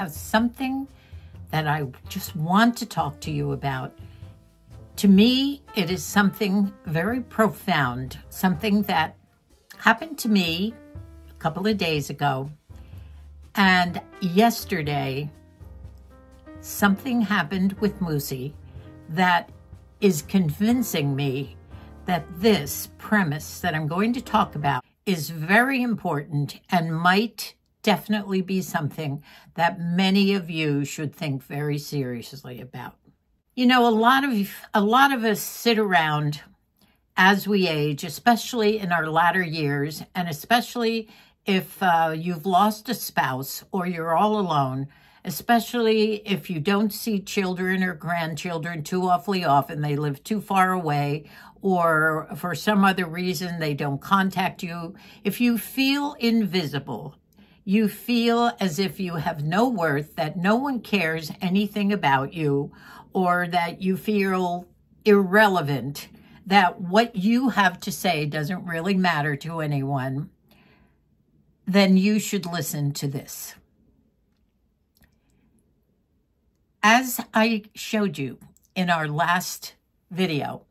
have something that I just want to talk to you about. To me, it is something very profound, something that happened to me a couple of days ago. And yesterday, something happened with Moosie that is convincing me that this premise that I'm going to talk about is very important and might definitely be something that many of you should think very seriously about. You know, a lot of us sit around as we age, especially in our latter years, and especially if you've lost a spouse or you're all alone, especially if you don't see children or grandchildren too awfully often, they live too far away, or for some other reason they don't contact you. If you feel invisible, you feel as if you have no worth, that no one cares anything about you, or that you feel irrelevant, that what you have to say doesn't really matter to anyone, then you should listen to this. As I showed you in our last video,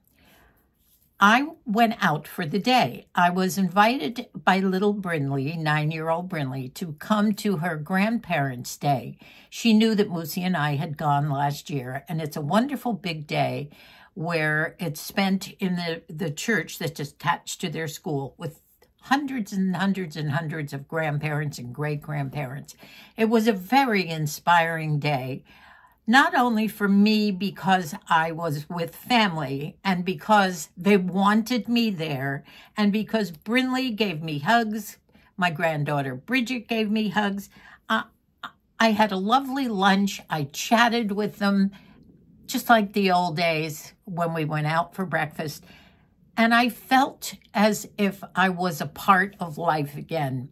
I went out for the day. I was invited by little Brinley, 9-year-old Brinley, to come to her grandparents' day. She knew that Moosie and I had gone last year, and it's a wonderful big day where it's spent in the church that's attached to their school with hundreds and hundreds and hundreds of grandparents and great-grandparents. It was a very inspiring day. Not only for me because I was with family and because they wanted me there and because Brinley gave me hugs, my granddaughter Bridget gave me hugs. I had a lovely lunch. I chatted with them just like the old days when we went out for breakfast. And I felt as if I was a part of life again.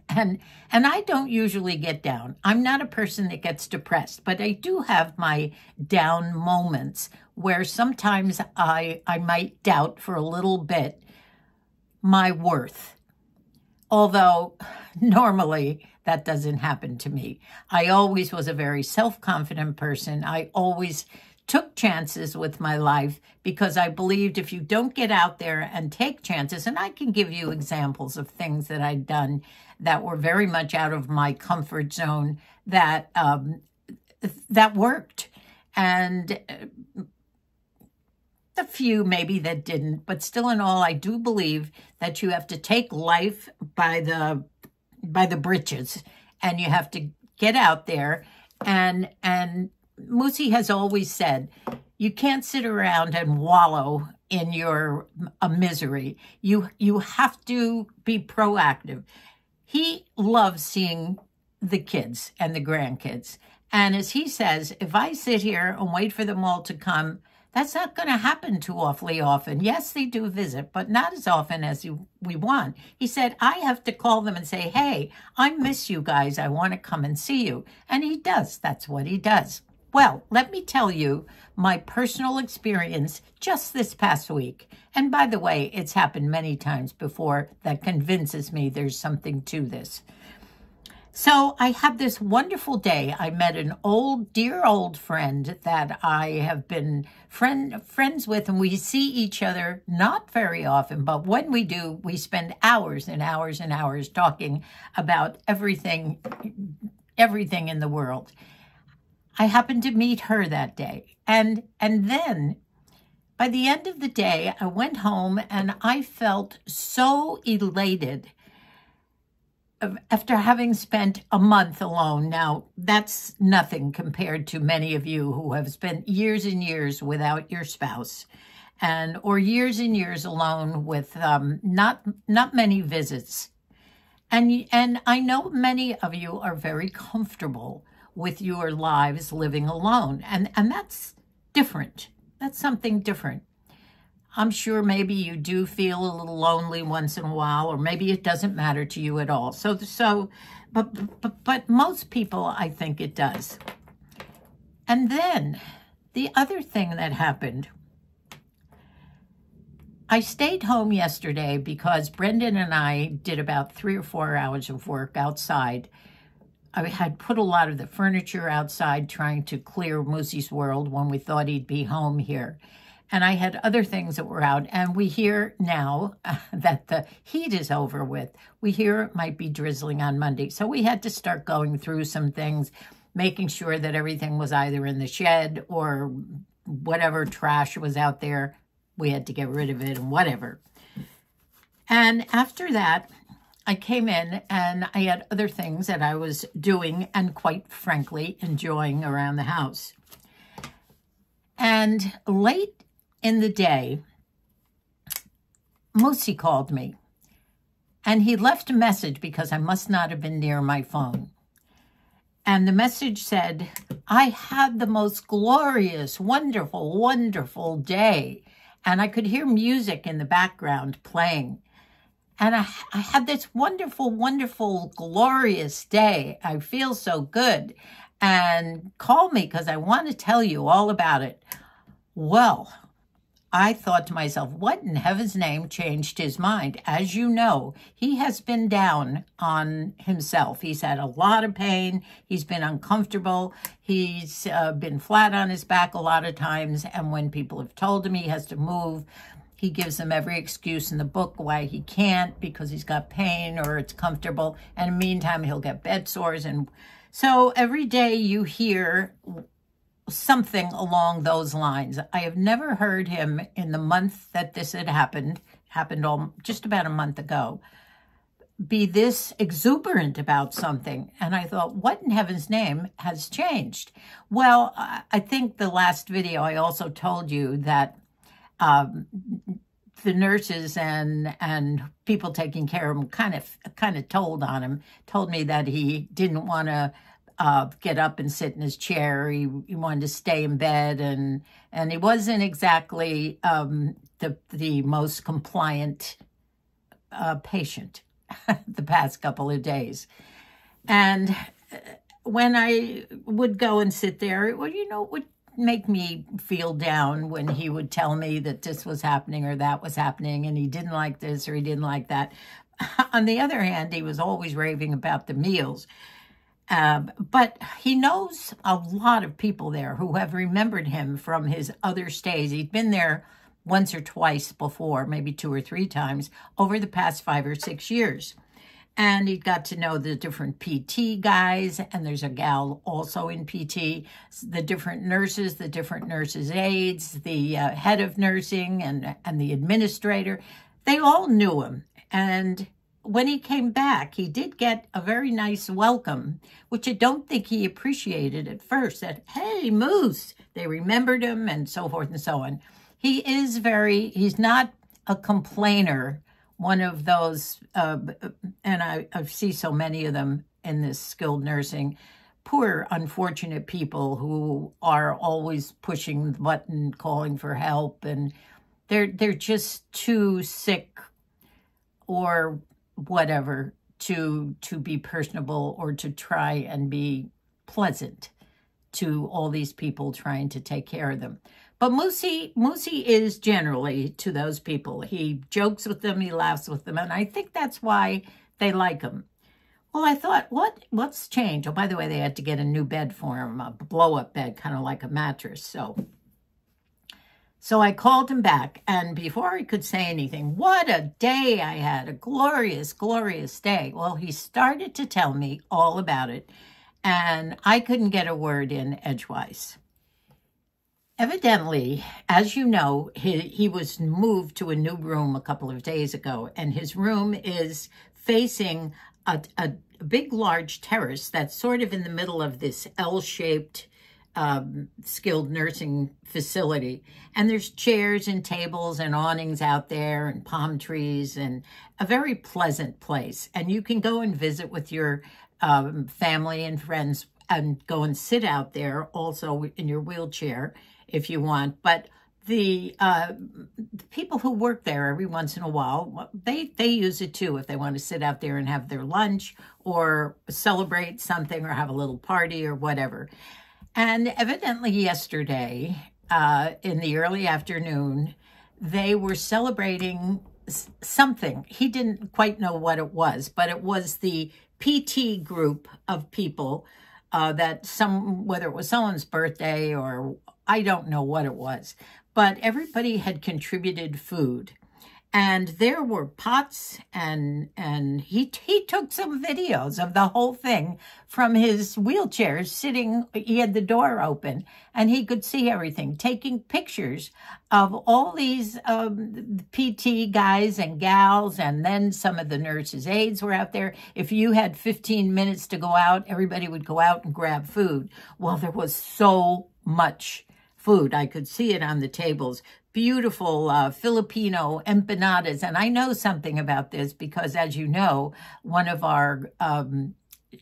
And I don't usually get down. I'm not a person that gets depressed, but I do have my down moments where sometimes I might doubt for a little bit my worth. Although normally that doesn't happen to me. I always was a very self-confident person. I always took chances with my life because I believed if you don't get out there and take chances, and I can give you examples of things that I'd done that were very much out of my comfort zone that worked, and a few maybe that didn't, but still in all, I do believe that you have to take life by the britches, and you have to get out there and Moosie has always said, you can't sit around and wallow in your misery. You have to be proactive. He loves seeing the kids and the grandkids. And as he says, if I sit here and wait for them all to come, that's not going to happen too awfully often. Yes, they do visit, but not as often as we want. He said, I have to call them and say, hey, I miss you guys. I want to come and see you. And he does. That's what he does. Well, let me tell you my personal experience just this past week. And by the way, it's happened many times before that convinces me there's something to this. So I had this wonderful day. I met an dear old friend that I have been friends with, and we see each other not very often, but when we do, we spend hours and hours and hours talking about everything in the world. I happened to meet her that day. And then by the end of the day, I went home and I felt so elated after having spent a month alone. Now, that's nothing compared to many of you who have spent years and years without your spouse or years and years alone with not many visits. And I know many of you are very comfortable with your lives living alone. And that's different. That's something different. I'm sure maybe you do feel a little lonely once in a while, or maybe it doesn't matter to you at all. But most people, I think it does. And then the other thing that happened, I stayed home yesterday because Brendan and I did about 3 or 4 hours of work outside I had put a lot of the furniture outside trying to clear Moosie's world when we thought he'd be home here. And I had other things that were out. And we hear now that the heat is over with. We hear it might be drizzling on Monday. So we had to start going through some things, making sure that everything was either in the shed or whatever trash was out there. We had to get rid of it and whatever. And after that, I came in and I had other things that I was doing and quite frankly enjoying around the house. And late in the day, Moosie called me and he left a message because I must not have been near my phone. And the message said, I had the most glorious, wonderful, wonderful day. And I could hear music in the background playing. And I had this wonderful, wonderful, glorious day. I feel so good. And call me because I want to tell you all about it. Well, I thought to myself, what in heaven's name changed his mind? As you know, he has been down on himself. He's had a lot of pain. He's been uncomfortable. He's been flat on his back a lot of times. And when people have told him he has to move, he gives them every excuse in the book why he can't, because he's got pain or it's comfortable. And in the meantime, he'll get bed sores. And so every day you hear something along those lines. I have never heard him in the month that this had happened just about a month ago, be this exuberant about something. And I thought, what in heaven's name has changed? Well, I think the last video I also told you that the nurses and people taking care of him kind of told me that he didn't want to get up and sit in his chair. He wanted to stay in bed, and he wasn't exactly the most compliant patient the past couple of days. And when I would go and sit there, it would make me feel down when he would tell me that this was happening or that was happening, and he didn't like this or he didn't like that. On the other hand, he was always raving about the meals. But he knows a lot of people there who have remembered him from his other stays. He'd been there once or twice before, maybe 2 or 3 times over the past 5 or 6 years. And he got to know the different PT guys, and there's a gal also in PT, the different nurses aides, the head of nursing and the administrator. They all knew him. And when he came back, he did get a very nice welcome, which I don't think he appreciated at first, that, hey, Moose, they remembered him and so forth and so on. He's not a complainer, one of those, and I see so many of them in this skilled nursing, poor, unfortunate people who are always pushing the button, calling for help, and they're just too sick or whatever to be personable or to try and be pleasant to all these people trying to take care of them. But Moosie is generally to those people. He jokes with them, he laughs with them, and I think that's why they like him. Well, I thought, what's changed? Oh, by the way, they had to get a new bed for him, a blow-up bed, kind of like a mattress. So I called him back, and before I could say anything, what a day I had, a glorious, glorious day. Well, he started to tell me all about it, and I couldn't get a word in edgewise. Evidently, as you know, he was moved to a new room a couple of days ago, and his room is facing a big, large terrace that's sort of in the middle of this L-shaped skilled nursing facility. And there's chairs and tables and awnings out there and palm trees and a very pleasant place. And you can go and visit with your family and friends and go and sit out there also in your wheelchair if you want. But the people who work there every once in a while, they use it too if they want to sit out there and have their lunch or celebrate something or have a little party or whatever. And evidently yesterday, in the early afternoon, they were celebrating something. He didn't quite know what it was, but it was the PT group of people that whether it was someone's birthday or I don't know what it was, but everybody had contributed food. And there were pots, and he took some videos of the whole thing from his wheelchair sitting. He had the door open, and he could see everything, taking pictures of all these PT guys and gals, and then some of the nurses' aides were out there. If you had 15 minutes to go out, everybody would go out and grab food. Well, there was so much food. I could see it on the tables. Beautiful Filipino empanadas. And I know something about this because, as you know, one of our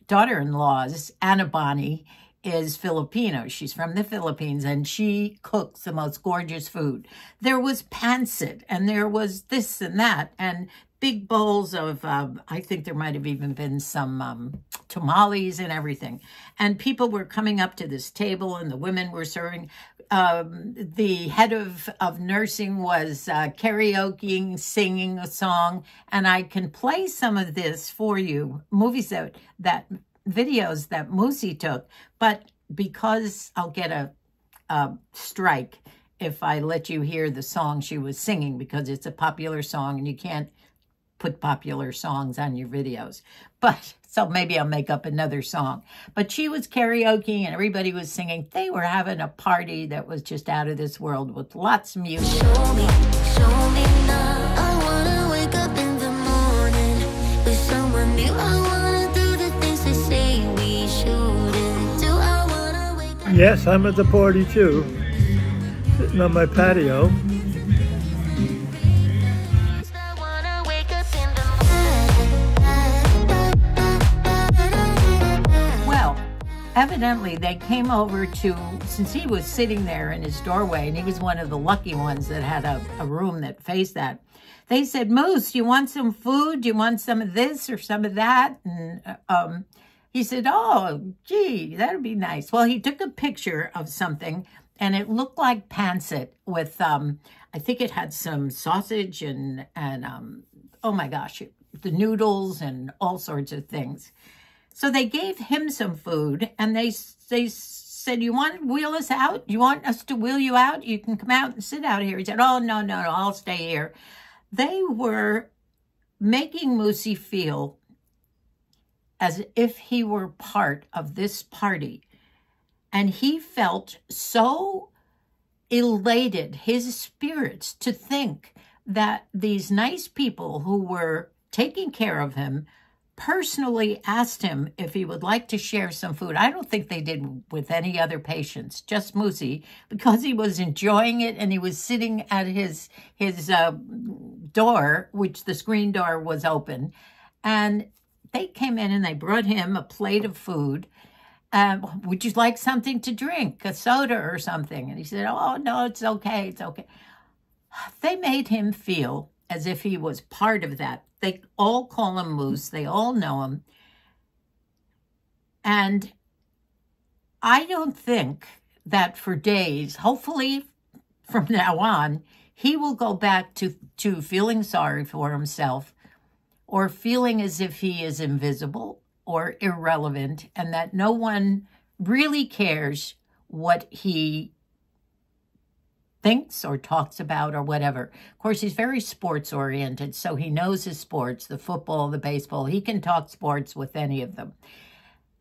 daughter-in-laws, Anna Bonnie, is Filipino. She's from the Philippines, and she cooks the most gorgeous food. There was pancit, and there was this and that, and big bowls of, I think there might have even been some tamales and everything. And people were coming up to this table, and the women were serving. The head of nursing was karaokeing, singing a song, and I can play some of this for you, movies that videos that Moosie took, but because I'll get a strike if I let you hear the song she was singing, because it's a popular song and you can't put popular songs on your videos. But so maybe I'll make up another song. But she was karaoke and everybody was singing. They were having a party that was just out of this world with lots of music. Show me now. I wanna wake up in the morning with someone new. I wanna do the things they say we shouldn't do. I wanna wake up. Yes, I'm at the party too, sitting on my patio. Evidently, they came over to, since he was sitting there in his doorway, and he was one of the lucky ones that had a room that faced that, they said, Moose, you want some food? Do you want some of this or some of that? And he said, oh, gee, that'd be nice. Well, he took a picture of something, and it looked like pancit with, I think it had some sausage and oh my gosh, the noodles and all sorts of things. So they gave him some food, and they said, you want to wheel us out? You want us to wheel you out? You can come out and sit out here. He said, oh, no, I'll stay here. They were making Moosie feel as if he were part of this party. And he felt so elated, his spirits, to think that these nice people who were taking care of him personally asked him if he would like to share some food. I don't think they did with any other patients, just Moosie, because he was enjoying it and he was sitting at his door, which the screen door was open. And they came in and they brought him a plate of food. Would you like something to drink, a soda or something? And he said, oh, no, it's okay, it's okay. They made him feel as if he was part of that. They all call him Moose. They all know him. And I don't think that for days, hopefully from now on, he will go back to feeling sorry for himself or feeling as if he is invisible or irrelevant and that no one really cares what he thinks or talks about or whatever. Of course, he's very sports oriented, so he knows his sports, the football, the baseball. He can talk sports with any of them.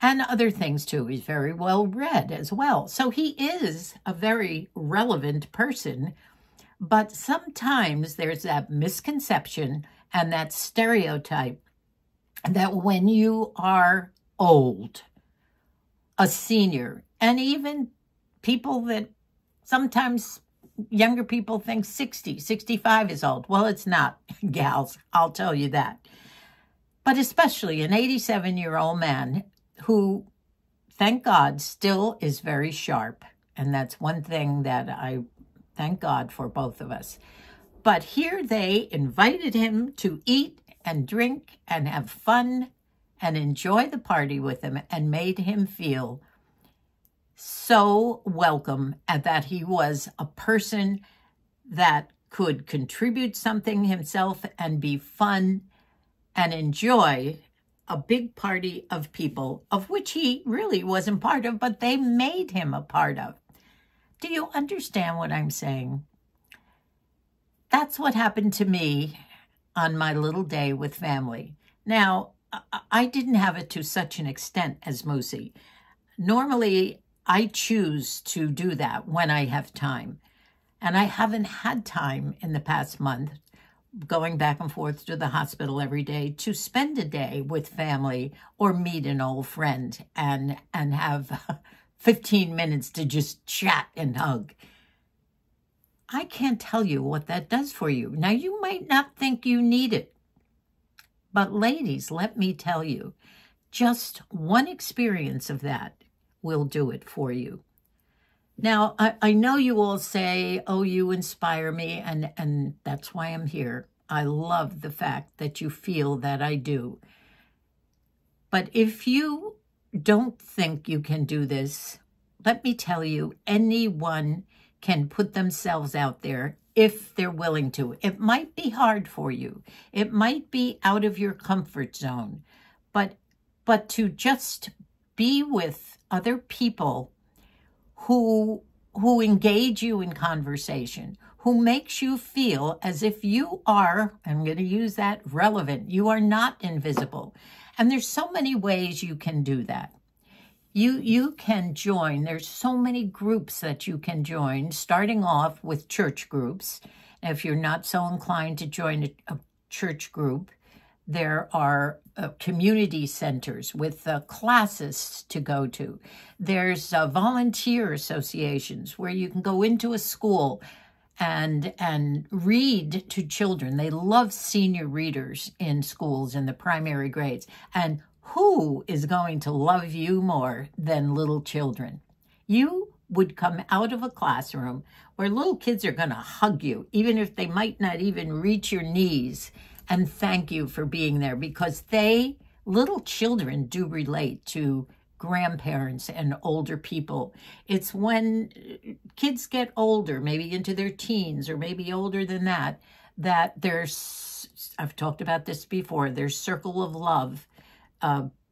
And other things too. He's very well read as well. So he is a very relevant person, but sometimes there's that misconception and that stereotype that when you are old, a senior, and even people that sometimes younger people think 60, 65 is old. Well, it's not, gals, I'll tell you that. But especially an 87-year-old man who, thank God, still is very sharp. And that's one thing that I thank God for both of us. But here they invited him to eat and drink and have fun and enjoy the party with him and made him feel so welcome and that he was a person that could contribute something himself and be fun and enjoy a big party of people, of which he really wasn't part of, but they made him a part of. Do you understand what I'm saying? That's what happened to me on my little day with family. Now, I didn't have it to such an extent as Moosie. Normally, I choose to do that when I have time. And I haven't had time in the past month, going back and forth to the hospital every day, to spend a day with family or meet an old friend and have 15 minutes to just chat and hug. I can't tell you what that does for you. Now, you might not think you need it. But ladies, let me tell you, just one experience of that will do it for you. Now, I know you all say, oh, you inspire me, and that's why I'm here. I love the fact that you feel that I do. But if you don't think you can do this, let me tell you, anyone can put themselves out there if they're willing to. It might be hard for you. It might be out of your comfort zone. But to just be with other people who engage you in conversation, who makes you feel as if you are, I'm going to use that, relevant. You are not invisible. And there's so many ways you can do that. You can join. There's so many groups that you can join, starting off with church groups. If you're not so inclined to join a church group, there are community centers with classes to go to. There's volunteer associations where you can go into a school and read to children. They love senior readers in schools in the primary grades. And who is going to love you more than little children? You would come out of a classroom where little kids are going to hug you, even if they might not even reach your knees, and thank you for being there, because little children do relate to grandparents and older people. It's when kids get older, maybe into their teens or maybe older than that, that I've talked about this before, their circle of love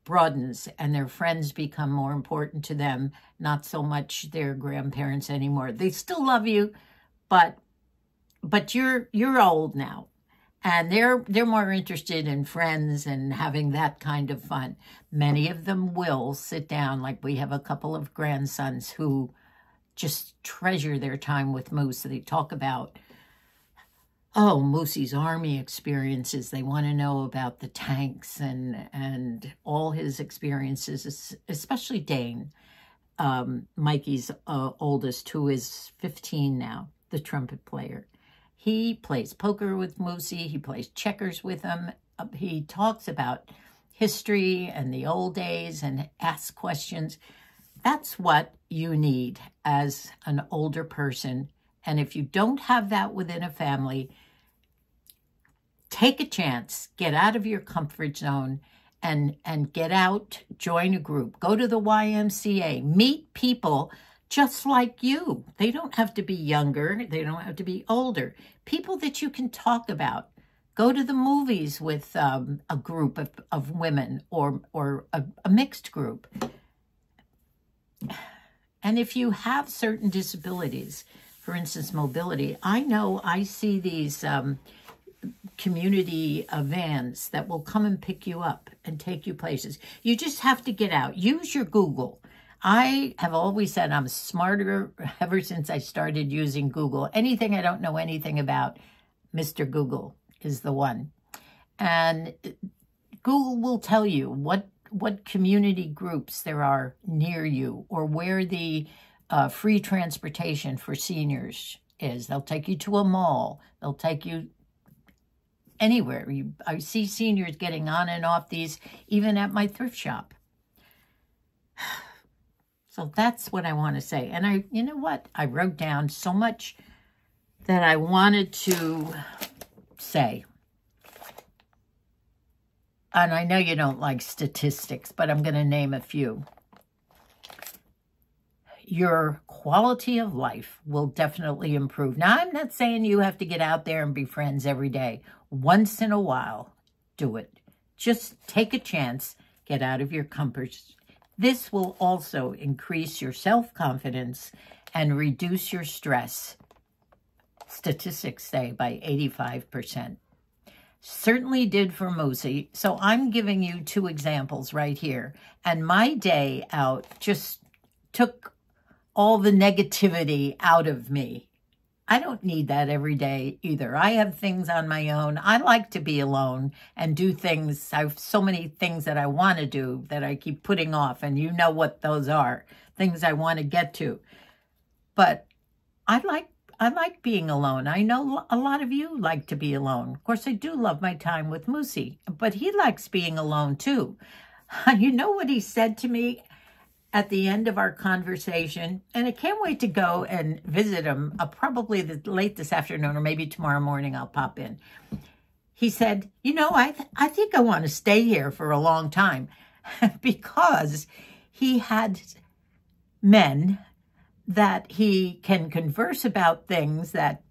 broadens and their friends become more important to them, not so much their grandparents anymore. They still love you, but you're old now. And they're more interested in friends and having that kind of fun. Many of them will sit down, like we have a couple of grandsons who just treasure their time with Moose. They talk about, Moosie's Army experiences. They want to know about the tanks and all his experiences, especially Dane, Mikey's oldest, who is 15 now, the trumpet player. He plays poker with Moosie. He plays checkers with him. He talks about history and the old days and asks questions. That's what you need as an older person. And if you don't have that within a family, take a chance, get out of your comfort zone and get out, join a group, go to the YMCA, meet people just like you. They don't have to be younger. They don't have to be older. People that you can talk about. Go to the movies with a group of women or a mixed group. And if you have certain disabilities, for instance, mobility, I know I see these community vans that will come and pick you up and take you places. You just have to get out. Use your Google. I have always said I'm smarter ever since I started using Google. Anything I don't know anything about, Mr. Google is the one. And Google will tell you what community groups there are near you or where the free transportation for seniors is. They'll take you to a mall. They'll take you anywhere. I see seniors getting on and off these, even at my thrift shop. So that's what I want to say. And you know what? I wrote down so much that I wanted to say. And I know you don't like statistics, but I'm going to name a few. your quality of life will definitely improve. Now, I'm not saying you have to get out there and be friends every day. Once in a while, do it. Just take a chance, get out of your comfort. This will also increase your self-confidence and reduce your stress, statistics say, by 85%. Certainly did for Moosie. So I'm giving you 2 examples right here. And my day out just took all the negativity out of me. I don't need that every day either. I have things on my own. I like to be alone and do things. I have so many things that I want to do that I keep putting off. And you know what those are, things I want to get to. But I like being alone. I know a lot of you like to be alone. Of course, I do love my time with Moosie, but he likes being alone too. You know what he said to me at the end of our conversation? And I can't wait to go and visit him, probably late this afternoon or maybe tomorrow morning I'll pop in. He said, you know, I think I want to stay here for a long time because he had men that he can converse about things that,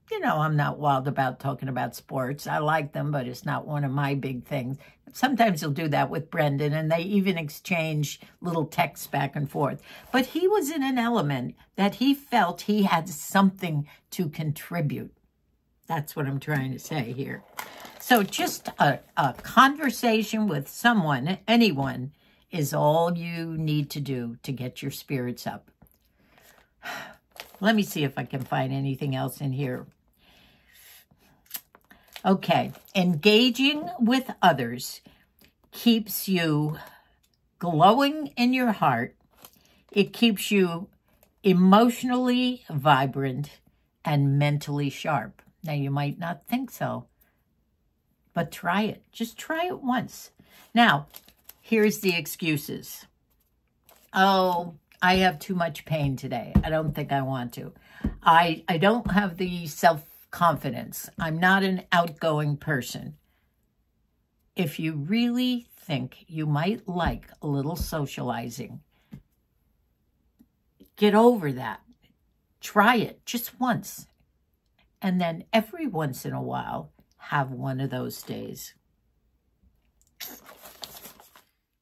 you know, I'm not wild about talking about sports. I like them, but it's not one of my big things. Sometimes he'll do that with Brendan, and they even exchange little texts back and forth. But he was in an element that he felt he had something to contribute. That's what I'm trying to say here. So just a conversation with someone, anyone, is all you need to do to get your spirits up. Let me see if I can find anything else in here. Okay, engaging with others keeps you glowing in your heart. It keeps you emotionally vibrant and mentally sharp. Now, you might not think so, but try it. Just try it once. Now, here's the excuses. Oh, I have too much pain today. I don't think I want to. I don't have the self-confidence. I'm not an outgoing person. If you really think you might like a little socializing, get over that. Try it just once. And then every once in a while, have one of those days.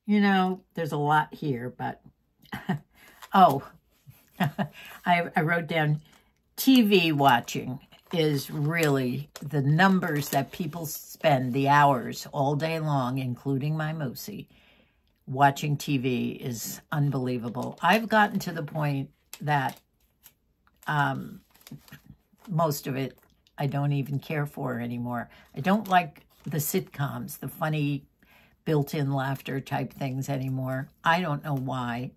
You know, there's a lot here, but... Oh, I wrote down TV watching is really the numbers that people spend, the hours all day long, including my Moosie. Watching TV is unbelievable. I've gotten to the point that most of it I don't even care for anymore. I don't like the sitcoms, the funny built-in laughter type things anymore. I don't know why.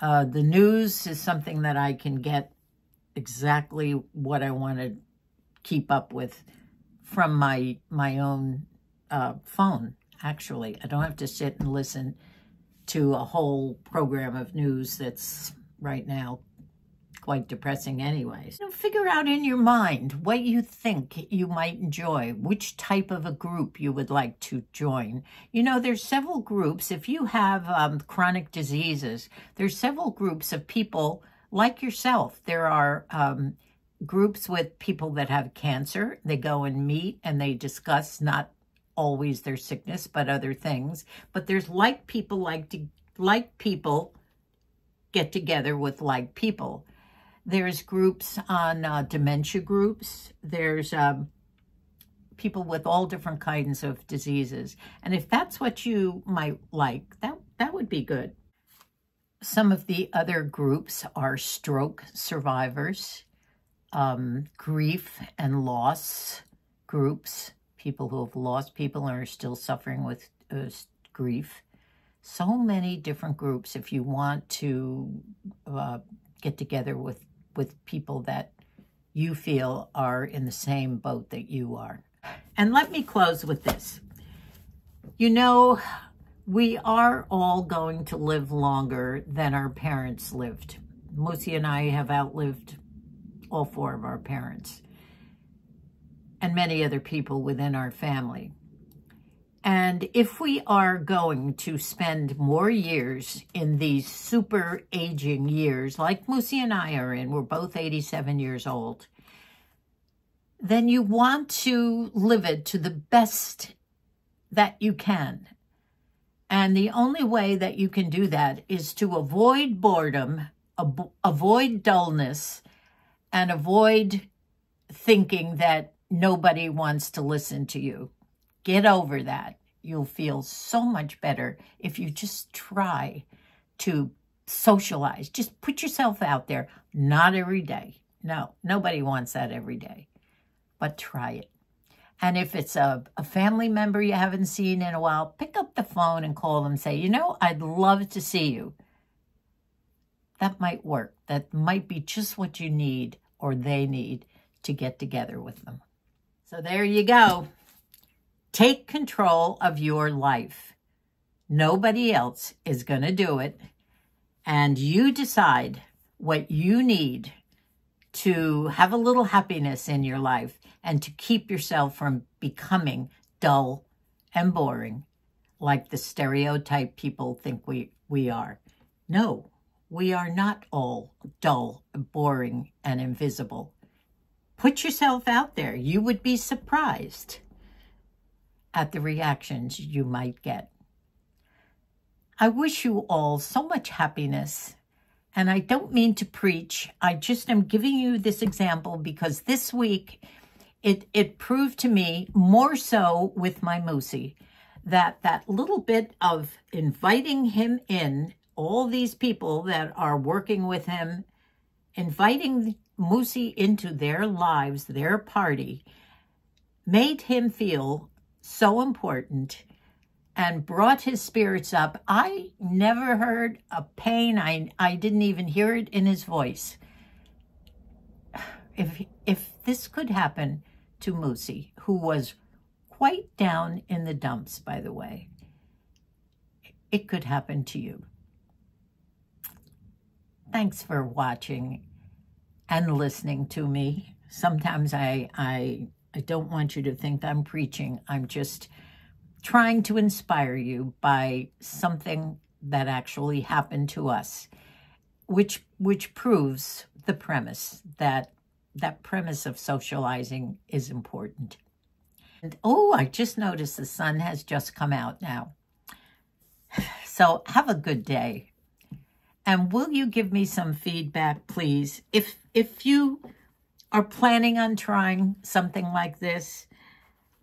The news is something that I can get exactly what I want to keep up with from my own phone, actually. I don't have to sit and listen to a whole program of news that's right now quite depressing anyways. So figure out in your mind what you think you might enjoy, which type of a group you would like to join. You know, there's several groups. If you have chronic diseases, there's several groups of people like yourself. There are groups with people that have cancer. They go and meet and they discuss not always their sickness, but other things. But there's like people get together with like people. There's groups on dementia groups. There's people with all different kinds of diseases. And if that's what you might like, that would be good. Some of the other groups are stroke survivors, grief and loss groups, people who have lost people and are still suffering with grief. So many different groups if you want to get together with people that you feel are in the same boat that you are. And let me close with this. You know, we are all going to live longer than our parents lived. Moosie and I have outlived all 4 of our parents and many other people within our family. And if we are going to spend more years in these super aging years, like Moosie and I are in, we're both 87 years old, then you want to live it to the best that you can. And the only way that you can do that is to avoid boredom, avoid dullness, and avoid thinking that nobody wants to listen to you. Get over that. You'll feel so much better if you just try to socialize. Just put yourself out there. Not every day. No, nobody wants that every day. But try it. And if it's a family member you haven't seen in a while, pick up the phone and call them and say, you know, I'd love to see you. That might work. That might be just what you need or they need to get together with them. So there you go. Take control of your life. Nobody else is going to do it. And you decide what you need to have a little happiness in your life and to keep yourself from becoming dull and boring like the stereotype people think we are. No, we are not all dull, boring, and invisible. Put yourself out there. You would be surprised at the reactions you might get. I wish you all so much happiness. And I don't mean to preach. I just am giving you this example because this week it proved to me, more so with my Moosie, that little bit of inviting him in, all these people that are working with him, inviting Moosie into their lives, their party, made him feel so important and brought his spirits up. I never heard a pain. I didn't even hear it in his voice. If this could happen to Moosie, who was quite down in the dumps, by the way, it could happen to you. Thanks for watching and listening to me. Sometimes I don't want you to think I'm preaching. I'm just trying to inspire you by something that actually happened to us, which proves the premise that premise of socializing is important. And oh, I just noticed the sun has just come out now. So have a good day. And will you give me some feedback, please? If you are planning on trying something like this,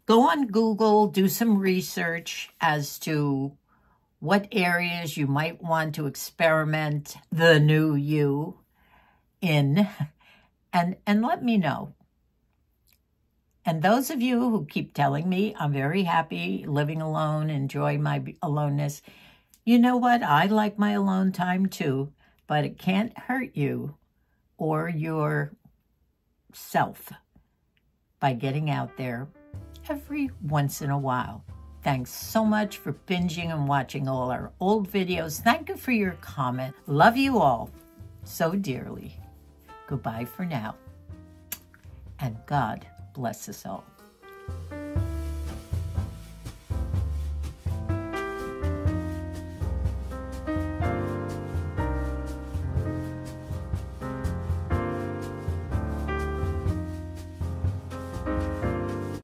go on Google, do some research as to what areas you might want to experiment the new you in, and let me know. And those of you who keep telling me I'm very happy living alone, enjoy my aloneness, you know what? I like my alone time too, but it can't hurt you or your self by getting out there every once in a while. Thanks so much for binging and watching all our old videos. Thank you for your comment. Love you all so dearly. Goodbye for now. And God bless us all.